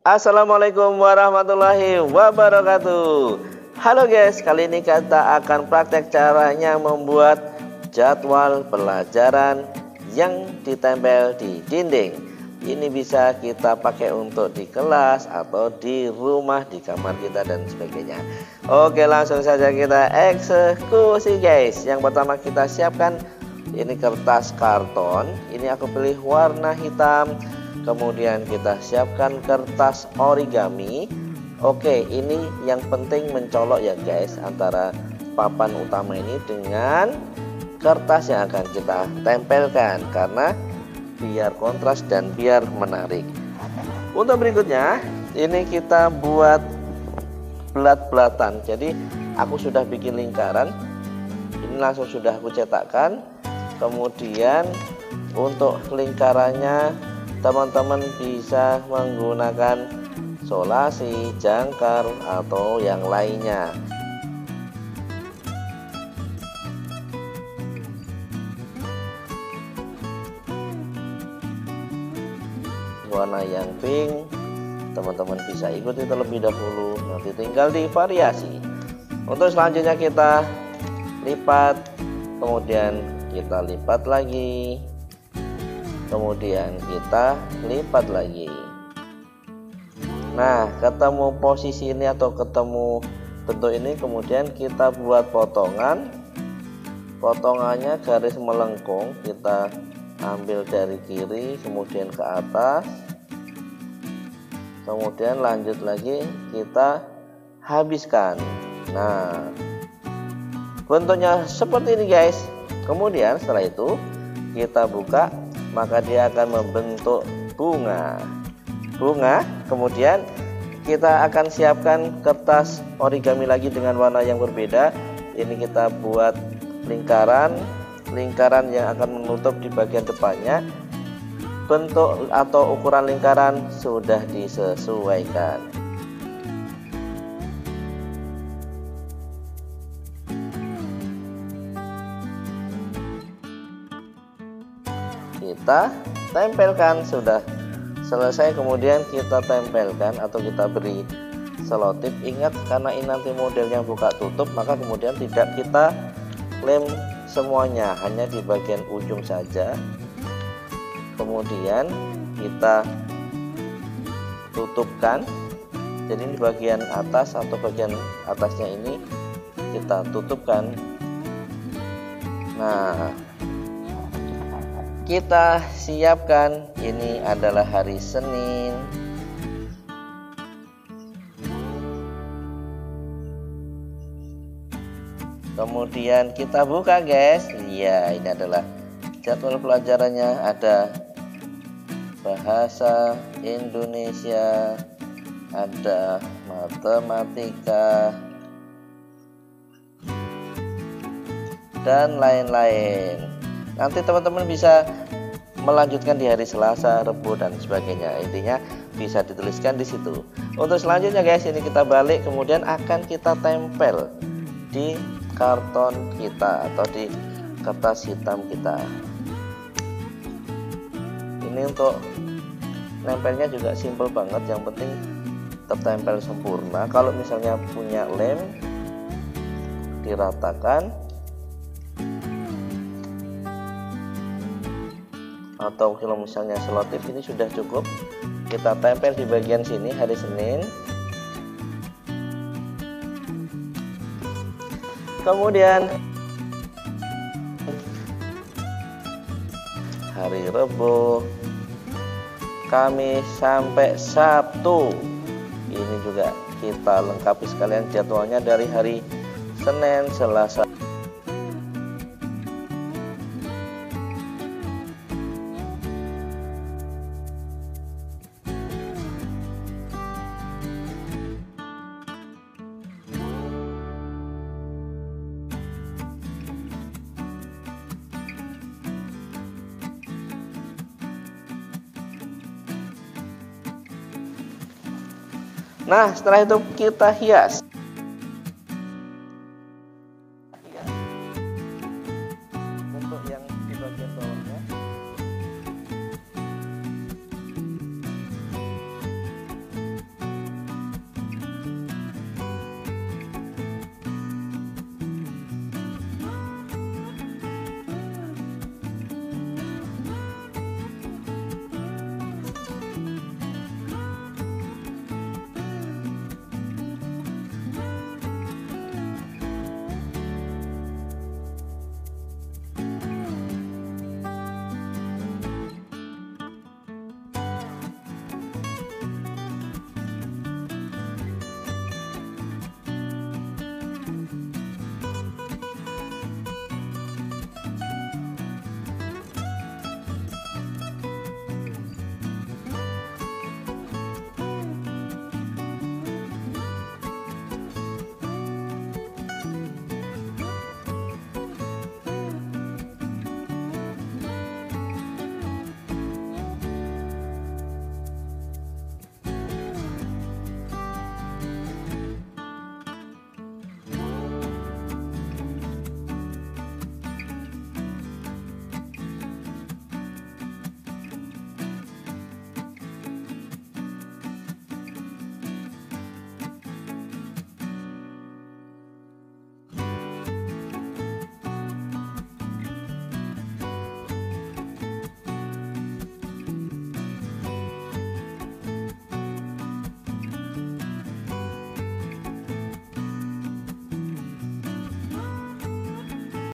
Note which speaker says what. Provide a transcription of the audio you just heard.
Speaker 1: Assalamualaikum warahmatullahi wabarakatuh. Halo guys, kali ini kita akan praktek caranya membuat jadwal pelajaran yang ditempel di dinding. Ini bisa kita pakai untuk di kelas atau di rumah, di kamar kita dan sebagainya. Oke, langsung saja kita eksekusi guys. Yang pertama kita siapkan ini kertas karton. Ini aku pilih warna hitam. Kemudian kita siapkan kertas origami. Oke, ini yang penting mencolok ya guys, antara papan utama ini dengan kertas yang akan kita tempelkan, karena biar kontras dan biar menarik. Untuk berikutnya, ini kita buat belat-belatan. Jadi aku sudah bikin lingkaran, ini langsung sudah aku cetakkan. Kemudian untuk lingkarannya teman-teman bisa menggunakan solasi, jangkar, atau yang lainnya. Warna yang pink teman-teman bisa ikuti terlebih dahulu, nanti tinggal divariasi. Untuk selanjutnya kita lipat, kemudian kita lipat lagi, kemudian kita lipat lagi. Nah, ketemu posisi ini atau ketemu bentuk ini, kemudian kita buat potongan. Potongannya garis melengkung, kita ambil dari kiri kemudian ke atas, kemudian lanjut lagi kita habiskan. Nah, bentuknya seperti ini guys. Kemudian setelah itu kita buka, maka dia akan membentuk bunga. Kemudian kita akan siapkan kertas origami lagi dengan warna yang berbeda. Ini kita buat lingkaran yang akan menutup di bagian depannya. Bentuk atau ukuran lingkaran sudah disesuaikan. Kita tempelkan, sudah selesai. Kemudian kita tempelkan atau kita beri selotip. Ingat, karena ini nanti modelnya buka tutup, maka kemudian tidak kita lem semuanya, hanya di bagian ujung saja. Kemudian kita tutupkan. Jadi di bagian atas atau bagian atasnya ini kita tutupkan. Nah, kita siapkan, ini adalah hari Senin. Kemudian kita buka guys. Ya, ini adalah jadwal pelajarannya. Ada bahasa Indonesia, ada matematika, dan lain-lain. Nanti teman-teman bisa melanjutkan di hari Selasa, Rabu, dan sebagainya. Intinya bisa dituliskan di situ. Untuk selanjutnya guys, ini kita balik, kemudian akan kita tempel di karton kita atau di kertas hitam kita. Ini untuk nempelnya juga simple banget, yang penting tertempel sempurna. Kalau misalnya punya lem, diratakan, atau kalau misalnya selotip ini sudah cukup, kita tempel di bagian sini hari Senin. Kemudian hari Rabu, Kamis sampai Sabtu, ini juga kita lengkapi sekalian jadwalnya dari hari Senin, Selasa. Nah, setelah itu kita hias.